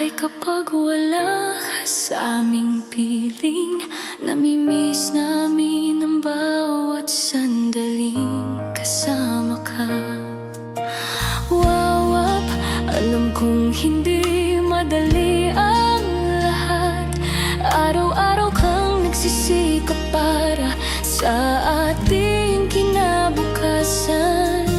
buhay kapag wala ka sa aming piling. Namimiss namin ang bawat sandaling kasama ka. Wawap, alam kong hindi madali ang lahat. Araw-araw kang nagsisikap para sa ating kinabukasan.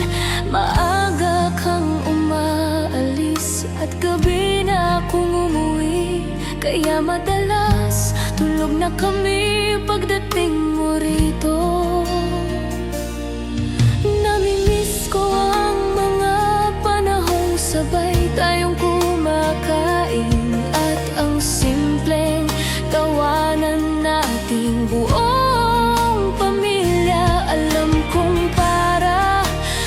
Maaga kang umaalis at gabi na akong umuwi, kaya madalas tulog na kami pagdating mo rito. Namimiss ko ang mga panahong sabay tayong kumakain at ang simpleng tawanan nating buong pamilya. Alam kong para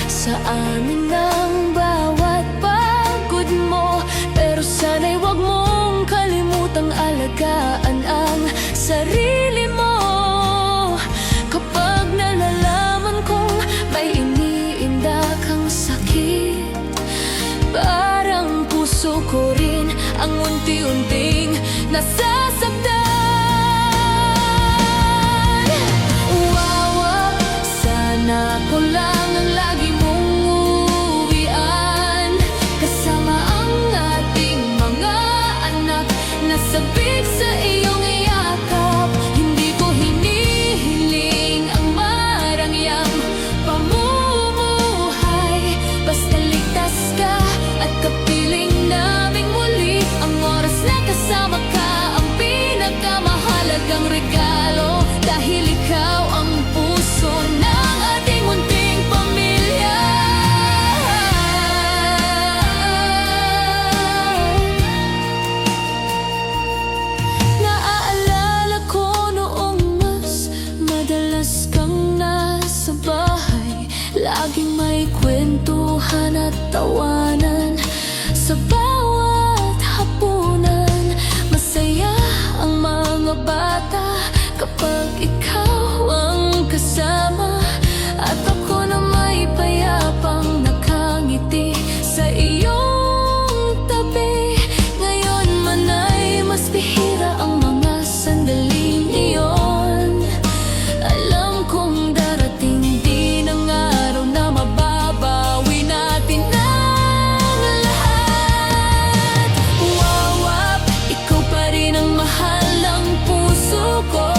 sa amin ang bawat pagod mo, pero sana'y wag mong kalimutang alagaan ang sarili mo. Kapag nalalaman kong may iniinda kang sakit, parang puso ko rin ang unti-unting nasasaktan. Wawa, sana ko lang ang lagi mong uwian, kasama ang ating mga anak na sabik sa iyong yakap. Hindi ko hinihiling ang marangyang pamumuhay, basta ligtas ka at kapiling naming muli. Ang oras na kasama ka ang pinakamahalagang regalo, dahil ikaw ang puso ng ating munting pamilya. Naaalala ko noong mas madalas kang nasa bahay, laging may kwentuhan at tawanan. Sa bawat hapunan, masaya ang mga bata kapag ikaw ang kasama, at ako na may payapang nakangiti sa iyong tabi. Ngayon man ay mas bihira ang mga sandaling iyon. Alam kong darating din ang araw na mababawi natin ang lahat. Wawap, ikaw pa rin ang mahal ng puso ko.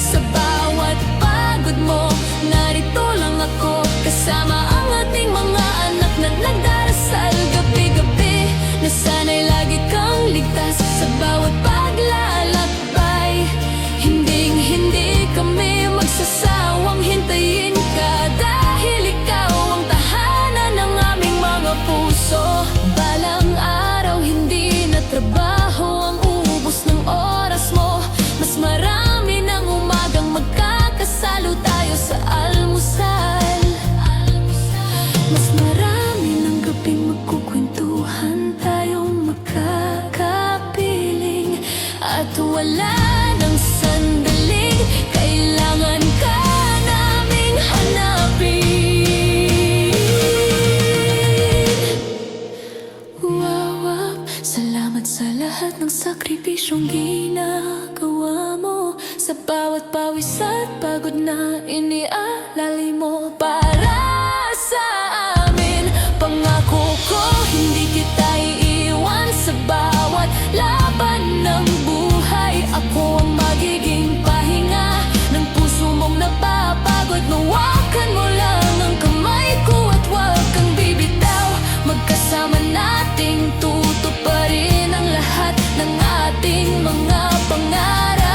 Sa bawat pagod mo, narito lang ako, kasama ang ating mga anak na nagdarasal gabi-gabi, na sana'y lagi kang ligtas sa bawat paglalakbay. Hinding-hindi kami magsasawang hintayin ka, dahil ikaw ang tahanan ng aming mga puso. Balang araw hindi na trabaho ang ubos ng oras mo, mas marami ng umagang magkakasalo tayo sa almusal. Mas marami ng gabing magkukwentuhan tayong magkakapiling, at wala ng sandaling kailangan ka naming hanapin. Wawap, salamat sa lahat ng sakripisyong ginagawa mo, sa bawat pawis at pagod na inialali mo para sa amin. Pangako ko, hindi kita iiwan sa bawat laban ng buhay. Ako ang magiging pahinga ng puso mong napapagod. Mawakan mo lang ang kamay ko at huwag kang bibitaw. Magkasama nating tutuparin ang lahat ng ating mga pangarap.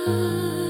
buhay.